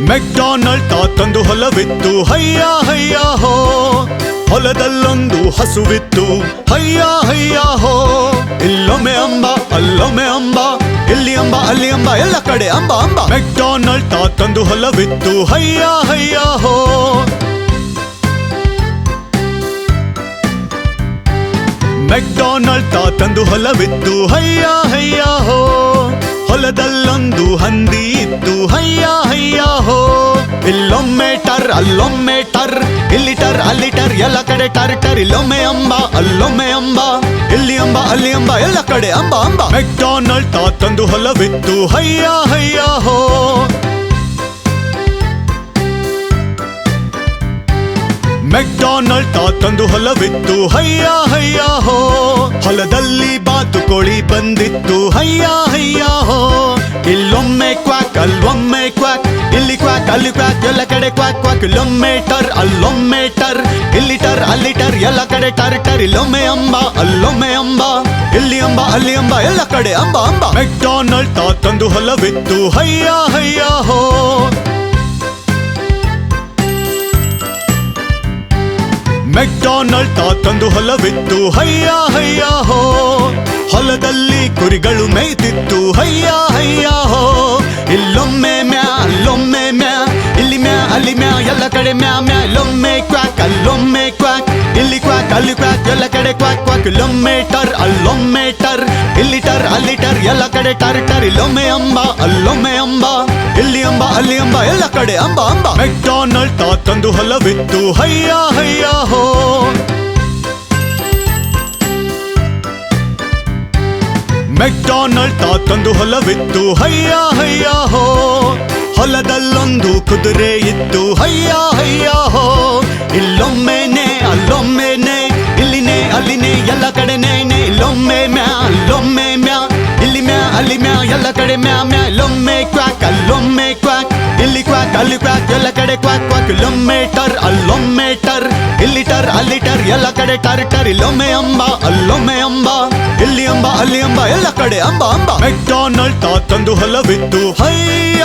McDonald ತಂದು ಹೊಲವಿತ್ತು, ಹಯ್ಯ ಹಯ್ಯ ಹೋ. ಹೊಲದಲ್ಲೊಂದು ಹಸುವಿತ್ತು, ಹಯ್ಯ ಹಯ್ಯ ಹೋ. ಇಲ್ಲೊಮ್ಮೆ ಅಂಬ, ಅಲ್ಲೊಮ್ಮೆ ಅಂಬ, ಇಲ್ಲಿ ಅಂಬ, ಅಲ್ಲಿ ಅಂಬ, ಎಲ್ಲ ಕಡೆ ಅಂಬ ಅಂಬ. ಮೆಕ್ಡೊನಾಲ್ಡ್ ತಂದು ಹೊಲವಿತ್ತು, ಹಯ್ಯ ಹಯ್ಯ ಹೋ. ಮೆಕ್ಡೊನಾಲ್ಡ್ ತಂದು ಹೊಲವಿತ್ತು, ಹಯ್ಯ ಹಯ್ಯ ಹೋ. ಹೊಲದಲ್ಲೊಂದು ಹಂದಿ ಇತ್ತು, ಹಯ್ಯ ಹಯ್ಯ ಹೋ. ಇಲ್ಲೊಮ್ಮೆ ಟರ್, ಅಲ್ಲೊಮ್ಮೆ ಟರ್, ಇಲ್ಲಿ ಟರ್, ಅಲ್ಲಿ ಟರ್, ಎಲ್ಲ ಕಡೆ ಟರ್ ಟರ್. ಇಲ್ಲೊಮ್ಮೆ ಅಂಬ, ಅಲ್ಲೊಮ್ಮೆ ಅಂಬ, ಇಲ್ಲಿ ಅಂಬ, ಅಲ್ಲಿ ಅಂಬ, ಎಲ್ಲ ಕಡೆ ಅಂಬ ಅಂಬ. ಮೆಕ್ಡೊನಾಲ್ಡ್ ತಂದು ಹೊಲವಿತ್ತು, ಹಯ್ಯ ಹಯ್ಯ ಹೋ. ಮೆಕ್ಡೊನಾಲ್ಡ್ ತಂದು ಹೊಲವಿತ್ತು, ಹಯ್ಯ ಹಯ್ಯ ಹೋ. ಹೊಲದಲ್ಲಿ ಬಾತುಕೋಳಿ ಬಂದಿತ್ತು, ಹಯ್ಯ ಹಯ್ಯ ಹೋ. ಇಲ್ಲೊಮ್ಮೆ ಕ್ವಾಕ್, ಅಲ್ಲೊಮ್ಮೆ ಕ್ವಾಕ್, ಇಲ್ಲಿ ಕ್ವಾಕ್, ಅಲ್ಲಿ ಕ್ವಾಕ್, ಎಲ್ಲ ಕಡೆ ಕ್ವಾಕ್ ಕ್ವಾಕ್. ಇಲ್ಲೊಮ್ಮೆ ಟರ್, ಅಲ್ಲೊಮ್ಮೆ ಟರ್, ಇಲ್ಲಿ ಟರ್, ಅಲ್ಲಿ ಟರ್, ಎಲ್ಲ ಕಡೆ ಟರ್ ಟರ್. ಇಲ್ಲೊಮ್ಮೆ ಅಂಬ, ಅಲ್ಲೊಮ್ಮೆ ಅಂಬ, ಇಲ್ಲಿ ಅಂಬ, ಅಲ್ಲಿ ಅಂಬ, ಎಲ್ಲ ಕಡೆ ಅಂಬ ಅಂಬ. ಮೆಕ್ಡೊನಾಲ್ಡ್ ತಂದು ಹೊಲವಿತ್ತು, ಹಯ್ಯ ಹಯ್ಯ ಹೋ. ಮೆಕ್ಡೊನಾಲ್ಡ್ ತಂದು ಹೊಲವಿತ್ತು, ಹಯ್ಯ ಹಯ್ಯ ಹೋ. ಹೊಲದಲ್ಲಿ ಕುರಿಗಳು ಮೇಯ್ತಿತ್ತು, ಹಯ್ಯ ಹಯ್ಯ ಹೋ. ಇಲ್ಲೊಮ್ಮೆ ಮ್ಯಾ, ಅಲ್ಲೊಮ್ಮೆ ಮ್ಯಾ, ಇಲ್ಲಿ ಮ್ಯಾ, ಅಲ್ಲಿ ಮ್ಯಾ, ಎಲ್ಲ ಕಡೆ ಮ್ಯಾ ಮ್ಯಾ. ಇಲ್ಲೊಮ್ಮೆ ಕ್ವಾಕ್, ಅಲ್ಲೊಮ್ಮೆ ಕ್ವಾಕ್, ಇಲ್ಲಿ ಕ್ವಾಕ್, ಅಲ್ಲಿ ಕ್ವಾಕ್, ಎಲ್ಲ ಕಡೆ ಕ್ವಾಕ್ ಕ್ವಾಕ್. ಇಲ್ಲೊಮ್ಮೆ ಟರ್, ಅಲ್ಲೊಮ್ಮೆ ಟರ್, ಇಲ್ಲಿ ಟರ್, ಅಲ್ಲಿ ಟರ್, ಎಲ್ಲ ಕಡೆ ಟರ್ ಟರ್. ಇಲ್ಲೊಮ್ಮೆ ಅಂಬ, ಅಲ್ಲೊಮ್ಮೆ ಅಂಬ, ಇಲ್ಲಿ ಅಂಬ, ಅಲ್ಲಿ ಅಂಬ, ಎಲ್ಲ ಕಡೆ ಅಂಬ ಅಂಬ. ಮೆಕ್ಡೊನಾಲ್ಡ್ ತಂದು ಹೊಲವಿತ್ತು, ಹಯ್ಯ ಹಯ್ಯ ಹೋ. ಮೆಕ್ಡೊನಾಲ್ಡ್ ತಂದು ಹೊಲವಿತ್ತು, ಹಯ್ಯ ಹಯ್ಯ ಹೋ. ಹೊಲದಲ್ಲೊಂದು ಕುದುರೆ ಇತ್ತು, ಹಯ್ಯ ಹಯ್ಯ ಹೋ. ಇಲ್ಲೊಮ್ಮೆನೆ, ಅಲ್ಲೊಮ್ಮೆನೆ, ಇಲ್ಲಿನೇ ಅಲ್ಲಿನೇ, ಎಲ್ಲ ಕಡೆ ನೇ. ಇಲ್ಲೊಮ್ಮೆ ಮ್ಯಾ, ಅಲ್ಲೊಮ್ಮೆ ಮ್ಯಾ, ಇಲ್ಲಿ ಮ್ಯಾ, ಅಲ್ಲಿ ಮ್ಯಾ, ಎಲ್ಲ ಕಡೆ ಮ್ಯಾ ಮ್ಯಾ. ಇಲ್ಲೊಮ್ಮೆ ಕ್ವಾಕ್, ಅಲ್ಲೊಮ್ಮೆ ಕ್ವಾಕ್, ಇಲ್ಲಿ ಕ್ವಾಕ್, ಅಲ್ಲಿ ಕ್ವಾಕ್, ಎಲ್ಲ ಕಡೆ ಕ್ವಾಕ್ ಕ್ವಾಕ್. ಇಲ್ಲೊಮ್ಮೆ ಟರ್, ಅಲ್ಲೊಮ್ಮೆ ಟರ್, ಇಲ್ಲಿ ಟರ್, ಅಲ್ಲಿ ಟರ್, ಎಲ್ಲ ಕಡೆ ಟರ್ ಟರ್. ಇಲ್ಲೊಮ್ಮೆ ಅಂಬ, ಅಲ್ಲೊಮ್ಮೆ ಅಂಬ, ಇಲ್ಲಿ ಅಂಬ, ಅಲ್ಲಿ ಅಂಬ, ಎಲ್ಲ ಕಡೆ ಅಂಬ ಅಂಬ. ಮೆಕ್ಡೊನಾಲ್ಡ್ ತಂದು ಹೊಲವಿತ್ತು, ಹಯ್ಯ